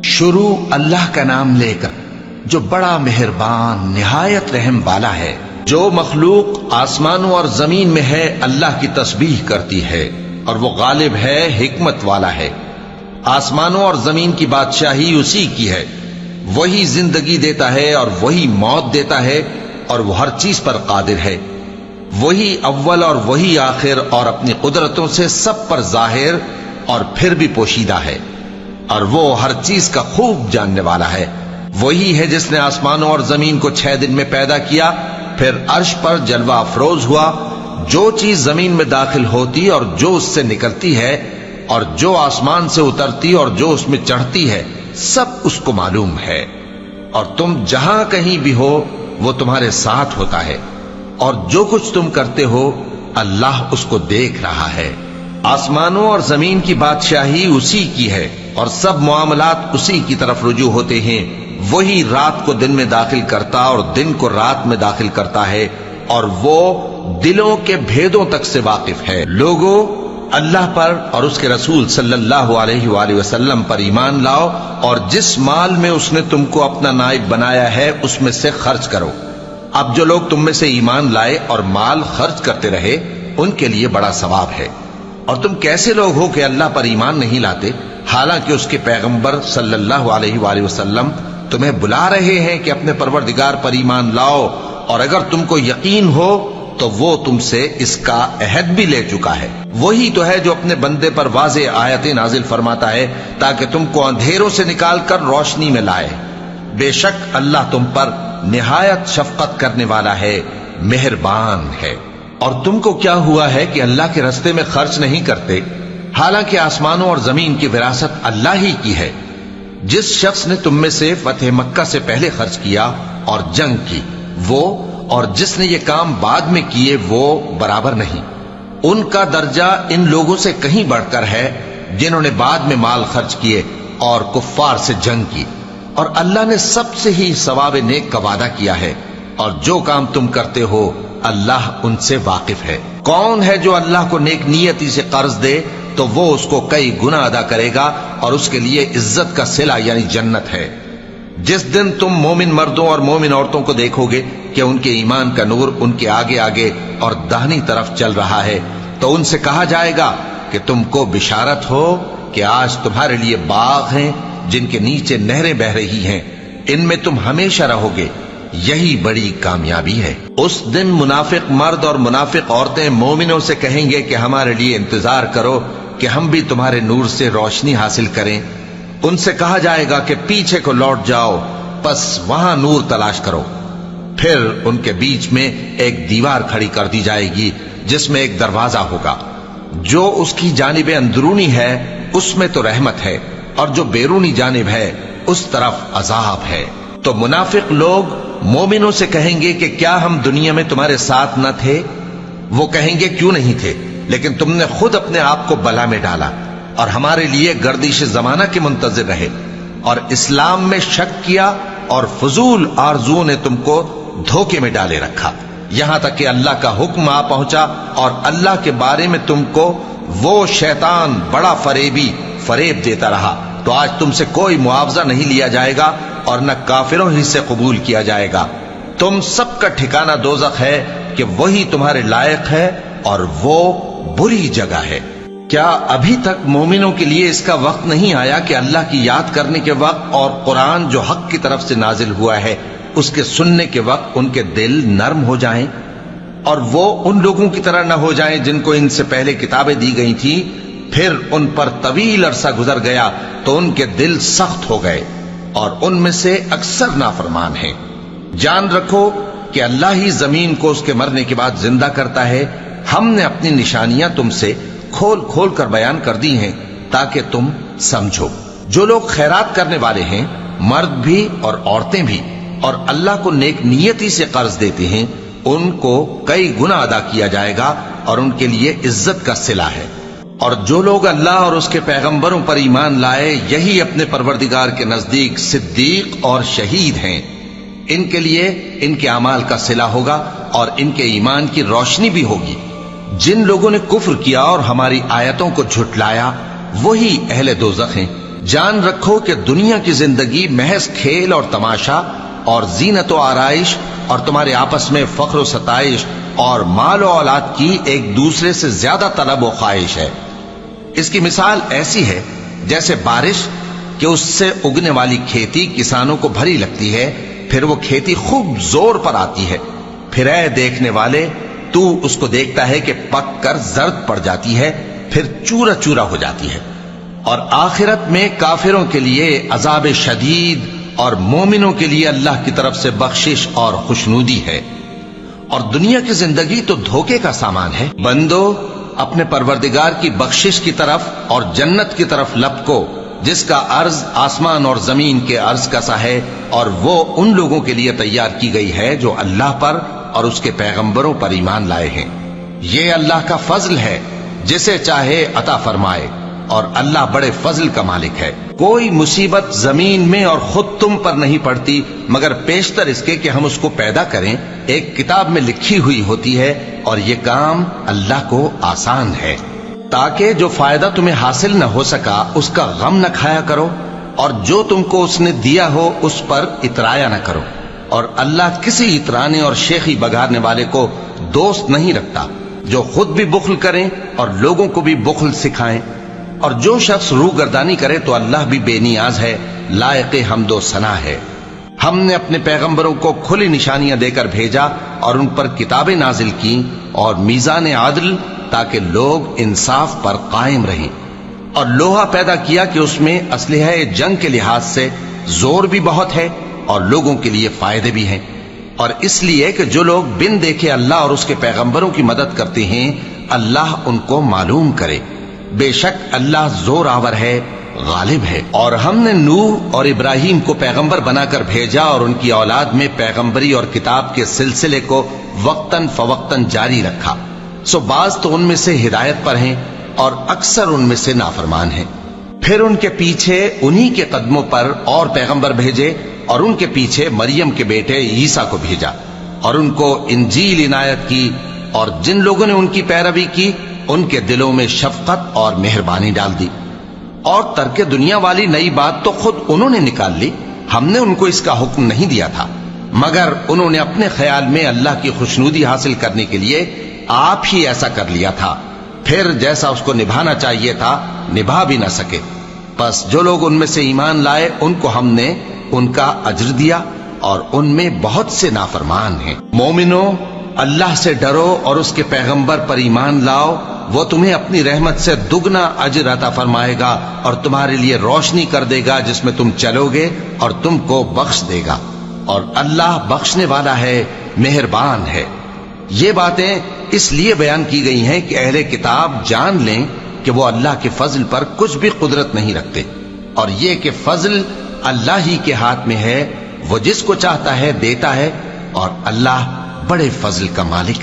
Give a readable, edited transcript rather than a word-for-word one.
شروع اللہ کا نام لے کر جو بڑا مہربان نہایت رحم والا ہے۔ جو مخلوق آسمانوں اور زمین میں ہے اللہ کی تسبیح کرتی ہے، اور وہ غالب ہے، حکمت والا ہے۔ آسمانوں اور زمین کی بادشاہی اسی کی ہے، وہی زندگی دیتا ہے اور وہی موت دیتا ہے، اور وہ ہر چیز پر قادر ہے۔ وہی اول اور وہی آخر، اور اپنی قدرتوں سے سب پر ظاہر اور پھر بھی پوشیدہ ہے، اور وہ ہر چیز کا خوب جاننے والا ہے۔ وہی ہے جس نے آسمانوں اور زمین کو 6 دن میں پیدا کیا، پھر عرش پر جلوہ افروز ہوا۔ جو چیز زمین میں داخل ہوتی اور جو اس سے نکلتی ہے، اور جو آسمان سے اترتی اور جو اس میں چڑھتی ہے، سب اس کو معلوم ہے۔ اور تم جہاں کہیں بھی ہو وہ تمہارے ساتھ ہوتا ہے، اور جو کچھ تم کرتے ہو اللہ اس کو دیکھ رہا ہے۔ آسمانوں اور زمین کی بادشاہی اسی کی ہے، اور سب معاملات اسی کی طرف رجوع ہوتے ہیں۔ وہی رات کو دن میں داخل کرتا اور دن کو رات میں داخل کرتا ہے، اور وہ دلوں کے بھیدوں تک سے واقف ہے۔ لوگوں، اللہ پر اور اس کے رسول صلی اللہ علیہ وآلہ وسلم پر ایمان لاؤ، اور جس مال میں اس نے تم کو اپنا نائب بنایا ہے اس میں سے خرچ کرو۔ اب جو لوگ تم میں سے ایمان لائے اور مال خرچ کرتے رہے ان کے لیے بڑا ثواب ہے۔ اور تم کیسے لوگ ہو کہ اللہ پر ایمان نہیں لاتے، حالانکہ اس کے پیغمبر صلی اللہ علیہ وآلہ وسلم تمہیں بلا رہے ہیں کہ اپنے پروردگار پر ایمان لاؤ، اور اگر تم کو یقین ہو تو وہ تم سے اس کا عہد بھی لے چکا ہے۔ وہی تو ہے جو اپنے بندے پر واضح آیتیں نازل فرماتا ہے تاکہ تم کو اندھیروں سے نکال کر روشنی میں لائے۔ بے شک اللہ تم پر نہایت شفقت کرنے والا ہے، مہربان ہے۔ اور تم کو کیا ہوا ہے کہ اللہ کے رستے میں خرچ نہیں کرتے، حالانکہ آسمانوں اور زمین کی وراثت اللہ ہی کی ہے۔ جس شخص نے تم میں سے فتح مکہ سے پہلے خرچ کیا اور جنگ کی، وہ اور جس نے یہ کام بعد میں کیے وہ برابر نہیں۔ ان کا درجہ ان لوگوں سے کہیں بڑھ کر ہے جنہوں نے بعد میں مال خرچ کیے اور کفار سے جنگ کی، اور اللہ نے سب سے ہی ثواب نیک کا وعدہ کیا ہے، اور جو کام تم کرتے ہو اللہ ان سے واقف ہے۔ کون ہے جو اللہ کو نیک نیتی سے قرض دے تو وہ اس کو کئی گنا ادا کرے گا، اور اس کے لیے عزت کا صلہ یعنی جنت ہے۔ جس دن تم مومن مردوں اور مومن عورتوں کو دیکھو گے کہ ان کے ایمان کا نور ان کے آگے آگے اور داہنی طرف چل رہا ہے، تو ان سے کہا جائے گا کہ تم کو بشارت ہو کہ آج تمہارے لیے باغ ہیں جن کے نیچے نہریں بہ رہی ہیں، ان میں تم ہمیشہ رہو گے، یہی بڑی کامیابی ہے۔ اس دن منافق مرد اور منافق عورتیں مومنوں سے کہیں گے کہ ہمارے لیے انتظار کرو کہ ہم بھی تمہارے نور سے روشنی حاصل کریں۔ ان سے کہا جائے گا کہ پیچھے کو لوٹ جاؤ، پس وہاں نور تلاش کرو۔ پھر ان کے بیچ میں ایک دیوار کھڑی کر دی جائے گی جس میں ایک دروازہ ہوگا، جو اس کی جانب اندرونی ہے اس میں تو رحمت ہے، اور جو بیرونی جانب ہے اس طرف عذاب ہے۔ تو منافق لوگ مومنوں سے کہیں گے کہ کیا ہم دنیا میں تمہارے ساتھ نہ تھے؟ وہ کہیں گے کیوں نہیں تھے، لیکن تم نے خود اپنے آپ کو بلا میں ڈالا اور ہمارے لیے گردش زمانہ کے منتظر رہے، اور اسلام میں شک کیا، اور فضول آرزوؤں نے تم کو دھوکے میں ڈالے رکھا، یہاں تک کہ اللہ کا حکم آ پہنچا، اور اللہ کے بارے میں تم کو وہ شیطان بڑا فریبی فریب دیتا رہا۔ تو آج تم سے کوئی معاوضہ نہیں لیا جائے گا، اور نہ کافروں ہی سے قبول کیا جائے گا۔ تم سب کا ٹھکانہ دوزخ ہے کہ وہی تمہارے لائق ہے، اور وہ بری جگہ ہے۔ کیا ابھی تک مومنوں کے لیے اس کا وقت نہیں آیا کہ اللہ کی یاد کرنے کے وقت اور قرآن جو حق کی طرف سے نازل ہوا ہے اس کے سننے کے وقت ان کے دل نرم ہو جائیں، اور وہ ان لوگوں کی طرح نہ ہو جائیں جن کو ان سے پہلے کتابیں دی گئی تھیں، پھر ان پر طویل عرصہ گزر گیا تو ان کے دل سخت ہو گئے، اور ان میں سے اکثر نافرمان ہیں۔ جان رکھو کہ اللہ ہی زمین کو اس کے مرنے کے بعد زندہ کرتا ہے۔ ہم نے اپنی نشانیاں تم سے کھول کھول کر بیان کر دی ہیں تاکہ تم سمجھو۔ جو لوگ خیرات کرنے والے ہیں، مرد بھی اور عورتیں بھی، اور اللہ کو نیک نیتی سے قرض دیتے ہیں، ان کو کئی گنا ادا کیا جائے گا، اور ان کے لیے عزت کا صلہ ہے۔ اور جو لوگ اللہ اور اس کے پیغمبروں پر ایمان لائے، یہی اپنے پروردگار کے نزدیک صدیق اور شہید ہیں۔ ان کے لیے ان کے اعمال کا صلہ ہوگا، اور ان کے ایمان کی روشنی بھی ہوگی۔ جن لوگوں نے کفر کیا اور ہماری آیتوں کو جھٹلایا وہی اہل دوزخ ہیں۔ جان رکھو کہ دنیا کی زندگی محض کھیل اور تماشا اور زینت و آرائش اور تمہارے آپس میں فخر و ستائش اور مال و اولاد کی ایک دوسرے سے زیادہ طلب و خواہش ہے۔ اس کی مثال ایسی ہے جیسے بارش کہ اس سے اگنے والی کھیتی کسانوں کو بھری لگتی ہے، پھر وہ کھیتی خوب زور پر آتی ہے، پھر اے دیکھنے والے تو اس کو دیکھتا ہے کہ پک کر زرد پڑ جاتی ہے، پھر چورا چورا ہو جاتی ہے۔ اور آخرت میں کافروں کے لیے عذاب شدید اور مومنوں کے لیے اللہ کی طرف سے بخشش اور خوشنودی ہے۔ اور دنیا کی زندگی تو دھوکے کا سامان ہے۔ بندو اپنے پروردگار کی بخشش کی طرف اور جنت کی طرف لپکو جس کا عرض آسمان اور زمین کے عرض کا سا ہے، اور وہ ان لوگوں کے لیے تیار کی گئی ہے جو اللہ پر اور اس کے پیغمبروں پر ایمان لائے ہیں۔ یہ اللہ کا فضل ہے، جسے چاہے عطا فرمائے، اور اللہ بڑے فضل کا مالک ہے۔ کوئی مصیبت زمین میں اور خود تم پر نہیں پڑتی مگر پیشتر اس کے کہ ہم اس کو پیدا کریں، ایک کتاب میں لکھی ہوئی ہوتی ہے، اور یہ کام اللہ کو آسان ہے۔ تاکہ جو فائدہ تمہیں حاصل نہ ہو سکا اس کا غم نہ کھایا کرو، اور جو تم کو اس نے دیا ہو اس پر اترایا نہ کرو۔ اور اللہ کسی اترانے اور شیخی بگارنے والے کو دوست نہیں رکھتا، جو خود بھی بخل کریں اور لوگوں کو بھی بخل سکھائیں۔ اور جو شخص روگردانی کرے تو اللہ بھی بے نیاز ہے، لائق حمد و ثنا ہے۔ ہم نے اپنے پیغمبروں کو کھلی نشانیاں دے کر بھیجا اور ان پر کتابیں نازل کی اور میزان عدل، تاکہ لوگ انصاف پر قائم رہیں، اور لوہا پیدا کیا کہ اس میں اسلحہ جنگ کے لحاظ سے زور بھی بہت ہے اور لوگوں کے لیے فائدے بھی ہیں، اور اس لیے کہ جو لوگ بن دیکھے اللہ اور اس کے پیغمبروں کی مدد کرتے ہیں اللہ ان کو معلوم کرے۔ بے شک اللہ زور آور ہے، غالب ہے۔ اور ہم نے نوح اور ابراہیم کو پیغمبر بنا کر بھیجا اور ان کی اولاد میں پیغمبری اور کتاب کے سلسلے کو وقتاً فوقتاً جاری رکھا، سو بعض تو ان میں سے ہدایت پر ہیں اور اکثر ان میں سے نافرمان ہیں۔ پھر ان کے پیچھے انہی کے قدموں پر اور پیغمبر بھیجے، اور ان کے پیچھے مریم کے بیٹے عیسیٰ کو بھیجا، اور ان کو انجیل عنایت کی، اور جن لوگوں نے ان کی پیروی کی ان کے دلوں میں شفقت اور مہربانی ڈال دی۔ اور ترک دنیا والی نئی بات تو خود انہوں نے نکال لی، ہم نے ان کو اس کا حکم نہیں دیا تھا، مگر انہوں نے اپنے خیال میں اللہ کی خوشنودی حاصل کرنے کے لیے آپ ہی ایسا کر لیا تھا، پھر جیسا اس کو نبھانا چاہیے تھا نبھا بھی نہ سکے۔ پس جو لوگ ان میں سے ایمان لائے ان کو ہم نے ان کا اجر دیا، اور ان میں بہت سے نافرمان ہیں۔ مومنو اللہ سے ڈرو اور اس کے پیغمبر پر ایمان لاؤ، وہ تمہیں اپنی رحمت سے دگنا اجر عطا فرمائے گا اور تمہارے لیے روشنی کر دے گا جس میں تم چلو گے، اور تم کو بخش دے گا، اور اللہ بخشنے والا ہے، مہربان ہے۔ یہ باتیں اس لیے بیان کی گئی ہیں کہ اہل کتاب جان لیں کہ وہ اللہ کے فضل پر کچھ بھی قدرت نہیں رکھتے، اور یہ کہ فضل اللہ ہی کے ہاتھ میں ہے، وہ جس کو چاہتا ہے دیتا ہے، اور اللہ بڑے فضل کا مالک ہے۔